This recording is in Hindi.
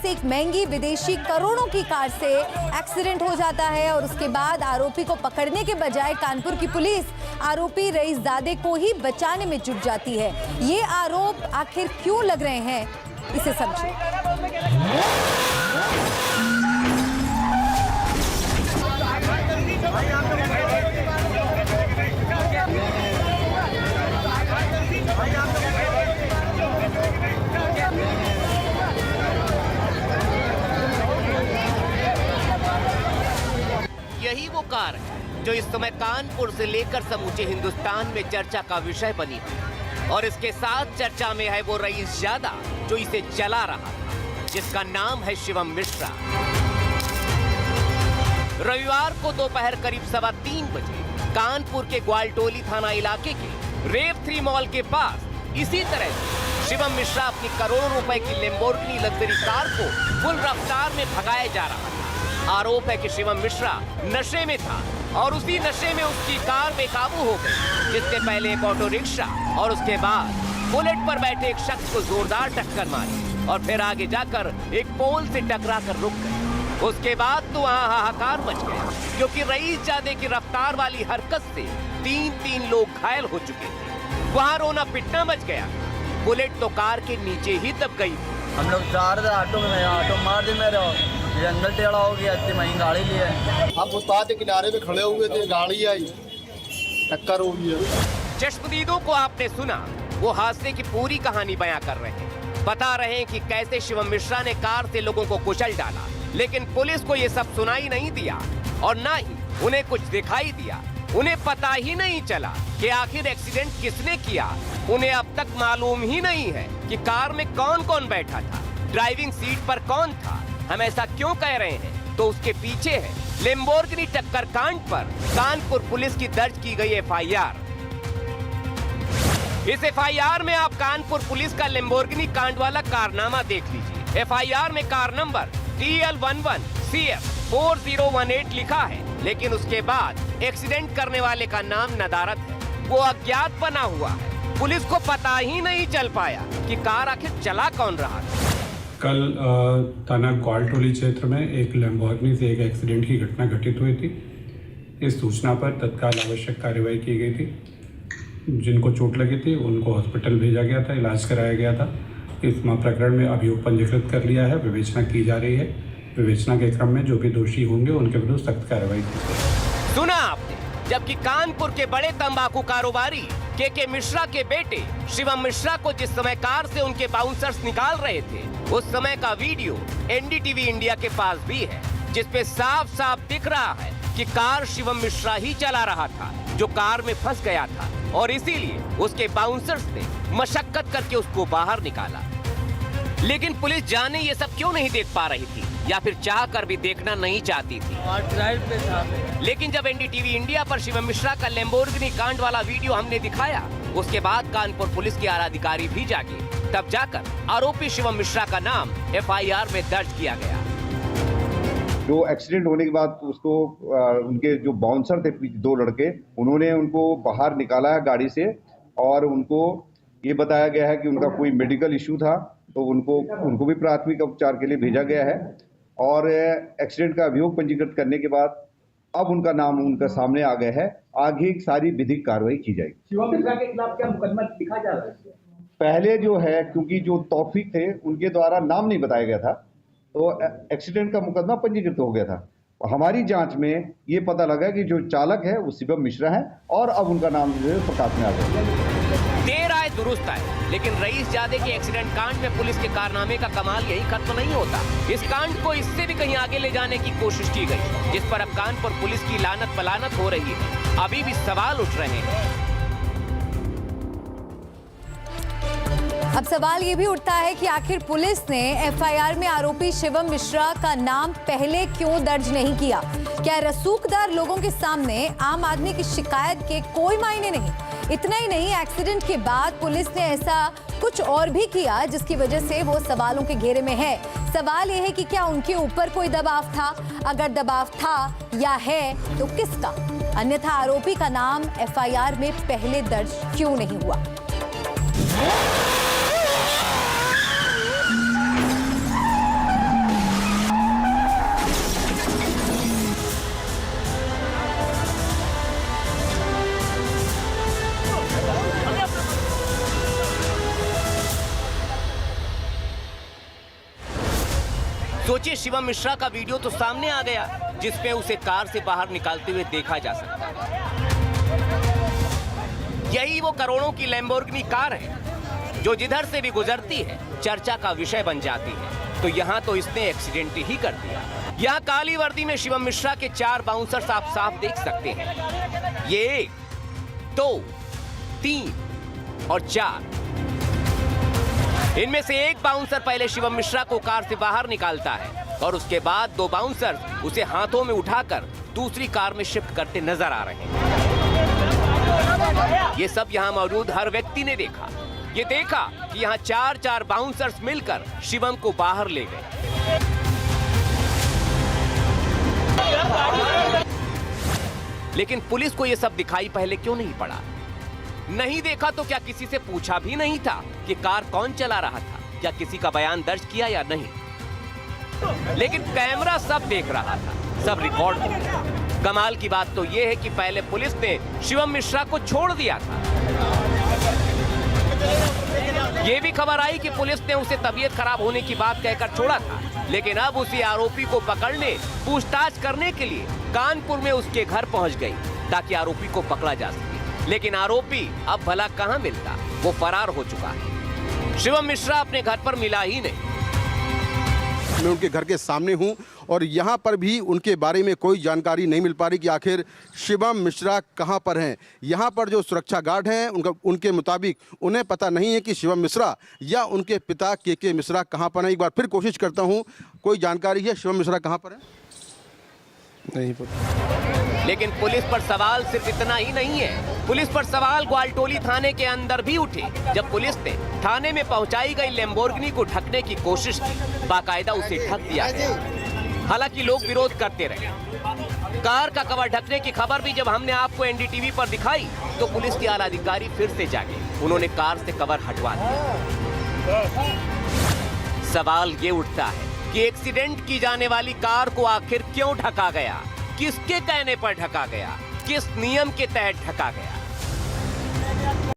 पास एक महंगी विदेशी करोड़ों की कार से एक्सीडेंट हो जाता है और उसके बाद आरोपी को पकड़ने के बजाय कानपुर की पुलिस आरोपी रईसजादे को ही बचाने में जुट जाती है। ये आरोप आखिर क्यों लग रहे हैं, इसे समझिए। यही वो कार है जो इस समय कानपुर से लेकर समूचे हिंदुस्तान में चर्चा का विषय बनी है और इसके साथ चर्चा में है वो रईसजादा जो इसे चला रहा था, जिसका नाम है शिवम मिश्रा। रविवार को दोपहर करीब 3:15 बजे कानपुर के ग्वालटोली थाना इलाके के रेव 3 मॉल के पास इसी तरह से शिवम मिश्रा अपनी करोड़ों रुपए की लैम्बोर्गिनी लग्जरी कार को फुल रफ्तार में भगाया जा रहा था। आरोप है कि शिवम मिश्रा नशे में था और उसी नशे में उसकी कार बेकाबू हो गई, जिससे पहले एक ऑटो रिक्शा और उसके बाद बुलेट पर बैठे एक शख्स को जोरदार टक्कर मारी और फिर आगे जाकर एक पोल से टकरा कर रुक गई। उसके बाद तो वहाँ हाहाकार मच गया, क्योंकि रईसजादे की रफ्तार वाली हरकत से 3 लोग घायल हो चुके थे। वहाँ रोना पिटना मच गया। बुलेट तो कार के नीचे ही दब गई। हम लोग जा रहे थे ऑटो में, ऑटो मार दी मेरे, जंगल टेढ़ा हो गया, इतनी महंगी गाड़ी ली है। हम फुटपाथ के किनारे पे खड़े हुए थे, गाड़ी आई, टक्कर हो गई। चश्मदीदों को आपने सुना, वो हादसे की पूरी कहानी बयां कर रहे हैं, बता रहे हैं कि कैसे शिवम मिश्रा ने कार से लोगों को कुचल डाला, लेकिन पुलिस को ये सब सुनाई नहीं दिया और ना ही उन्हें कुछ दिखाई दिया। उन्हें पता ही नहीं चला कि आखिर एक्सीडेंट किसने किया। उन्हें अब तक मालूम ही नहीं है कि कार में कौन कौन बैठा था, ड्राइविंग सीट पर कौन था। हम ऐसा क्यों कह रहे हैं, तो उसके पीछे है लैम्बोर्गिनी टक्कर कांड पर कानपुर पुलिस की दर्ज की गई FIR। इस FIR में आप कानपुर पुलिस का लैम्बोर्गिनी कांड वाला कारनामा देख लीजिए। FIR में कार नंबर TL11CF 4018 लिखा है, लेकिन उसके बाद एक्सीडेंट करने वाले का नाम नदारत है, वो अज्ञात बना हुआ है। पुलिस को पता ही नहीं चल पाया कि कार आखिर चला कौन रहा था। कल थाना ग्वालटोली क्षेत्र में एक लैम्बोर्गिनी से एक एक्सीडेंट की घटना घटित हुई थी। इस सूचना पर तत्काल आवश्यक कार्रवाई की गई थी। जिनको चोट लगी थी उनको हॉस्पिटल भेजा गया था, इलाज कराया गया था। इस प्रकरण में अभियोग पंजीकृत कर लिया है, विवेचना की जा रही है। विवेचना के क्रम में जो भी दोषी होंगे उनके विरुद्ध सख्त कार्रवाई की जाएगी। सुना आपने, जबकि कानपुर के बड़े तंबाकू कारोबारी के मिश्रा के बेटे शिवम मिश्रा को जिस समय कार से उनके बाउंसर्स निकाल रहे थे, उस समय का वीडियो NDTV इंडिया के पास भी है, जिसपे साफ साफ दिख रहा है कि कार शिवम मिश्रा ही चला रहा था, जो कार में फंस गया था और इसीलिए उसके बाउंसर्स ने मशक्कत करके उसको बाहर निकाला। लेकिन पुलिस जाने ये सब क्यों नहीं देख पा रही थी, या फिर चाह कर भी देखना नहीं चाहती थी। लेकिन जब NDTV इंडिया पर शिवम मिश्रा का लैम्बोर्गिनी कांड वाला वीडियो हमने दिखाया, उसके बाद कानपुर पुलिस के आला अधिकारी भी जागे, तब जाकर आरोपी शिवम मिश्रा का नाम FIR में दर्ज किया गया। जो एक्सीडेंट होने के बाद उसको उनके जो बाउंसर थे 2 लड़के, उन्होंने उनको बाहर निकाला है गाड़ी से और उनको ये बताया गया है कि उनका कोई मेडिकल इश्यू था, तो उनको भी प्राथमिक उपचार के लिए भेजा गया है और एक्सीडेंट का अभियोग पंजीकृत करने के बाद अब उनका नाम उनका सामने आ गया है। आगे सारी विधिक कार्रवाई की जाएगी। शिवम मिश्रा के खिलाफ क्या मुकदमा लिखा जा रहा है? पहले जो है, क्योंकि जो तौफीक थे उनके द्वारा नाम नहीं बताया गया था, तो एक्सीडेंट का मुकदमा पंजीकृत हो गया था। हमारी जांच में ये पता लगा कि जो चालक है वो शिवम मिश्रा है और अब उनका नाम प्रकाश में आ गया। देर आए दुरुस्त आए, लेकिन रईसजादे के एक्सीडेंट कांड में पुलिस के कारनामे का कमाल यही खत्म नहीं होता। इस कांड को इससे भी कहीं आगे ले जाने की कोशिश की गई, जिस पर अब कानपुर पुलिस की लानत बलानत हो रही है। अभी भी सवाल उठ रहे हैं। अब सवाल ये भी उठता है कि आखिर पुलिस ने FIR में आरोपी शिवम मिश्रा का नाम पहले क्यों दर्ज नहीं किया? क्या रसूखदार लोगों के सामने आम आदमी की शिकायत के कोई मायने नहीं? इतना ही नहीं, एक्सीडेंट के बाद पुलिस ने ऐसा कुछ और भी किया जिसकी वजह से वो सवालों के घेरे में है। सवाल ये है कि क्या उनके ऊपर कोई दबाव था? अगर दबाव था या है तो किसका? अन्यथा आरोपी का नाम FIR में पहले दर्ज क्यों नहीं हुआ? सोचिए, शिवम मिश्रा का वीडियो तो सामने आ गया जिसमें उसे कार से बाहर निकालते हुए देखा जा सकता है। यही वो करोड़ों की लैम्बोर्गिनी कार है जो जिधर से भी गुजरती है चर्चा का विषय बन जाती है। तो यहाँ तो इसने एक्सीडेंट ही कर दिया। यहाँ काली वर्दी में शिवम मिश्रा के 4 बाउंसर्स आप साफ देख सकते हैं। ये 1, 2, 3 और 4। इनमें से एक बाउंसर पहले शिवम मिश्रा को कार से बाहर निकालता है और उसके बाद 2 बाउंसर उसे हाथों में उठाकर दूसरी कार में शिफ्ट करते नजर आ रहे हैं। ये सब यहाँ मौजूद हर व्यक्ति ने देखा। ये देखा कि यहाँ 4 बाउंसर्स मिलकर शिवम को बाहर ले गए। लेकिन पुलिस को ये सब दिखाई पहले क्यों नहीं पड़ा? नहीं देखा तो क्या किसी से पूछा भी नहीं था कि कार कौन चला रहा था? क्या किसी का बयान दर्ज किया या नहीं? लेकिन कैमरा सब देख रहा था, सब रिकॉर्ड हो गया। कमाल की बात तो यह है कि पहले पुलिस ने शिवम मिश्रा को छोड़ दिया था। यह भी खबर आई कि पुलिस ने उसे तबीयत खराब होने की बात कहकर छोड़ा था, लेकिन अब उसी आरोपी को पकड़ने, पूछताछ करने के लिए कानपुर में उसके घर पहुंच गई ताकि आरोपी को पकड़ा जा सके। लेकिन आरोपी अब भला कहां मिलता? वो फरार हो चुका है। शिवम मिश्रा अपने घर पर मिला ही नहीं। मैं उनके घर के सामने हूं और यहां पर भी उनके बारे में कोई जानकारी नहीं मिल पा रही कि आखिर शिवम मिश्रा कहां पर हैं। यहां पर जो सुरक्षा गार्ड हैं उनके मुताबिक उन्हें पता नहीं है कि शिवम मिश्रा या उनके पिता के मिश्रा कहां पर हैं। एक बार फिर कोशिश करता हूं, कोई जानकारी है शिवम मिश्रा कहां पर है? नहीं पता। लेकिन पुलिस पर सवाल सिर्फ इतना ही नहीं है। पुलिस पर सवाल ग्वालटोली थाने के अंदर भी उठे जब पुलिस ने थाने में पहुंचाई गई लैम्बोर्गिनी को ढकने की कोशिश की। बाकायदा उसे ढक दिया गया। हालांकि लोग विरोध करते रहे। कार का कवर ढकने की खबर भी जब हमने आपको एनडीटीवी पर दिखाई तो पुलिस के आला अधिकारी फिर से जागे। उन्होंने कार से कवर हटवा दिया। सवाल ये उठता है कि एक्सीडेंट की जाने वाली कार को आखिर क्यों ढका गया? किसके कहने पर ढका गया? किस नियम के तहत ढका गया?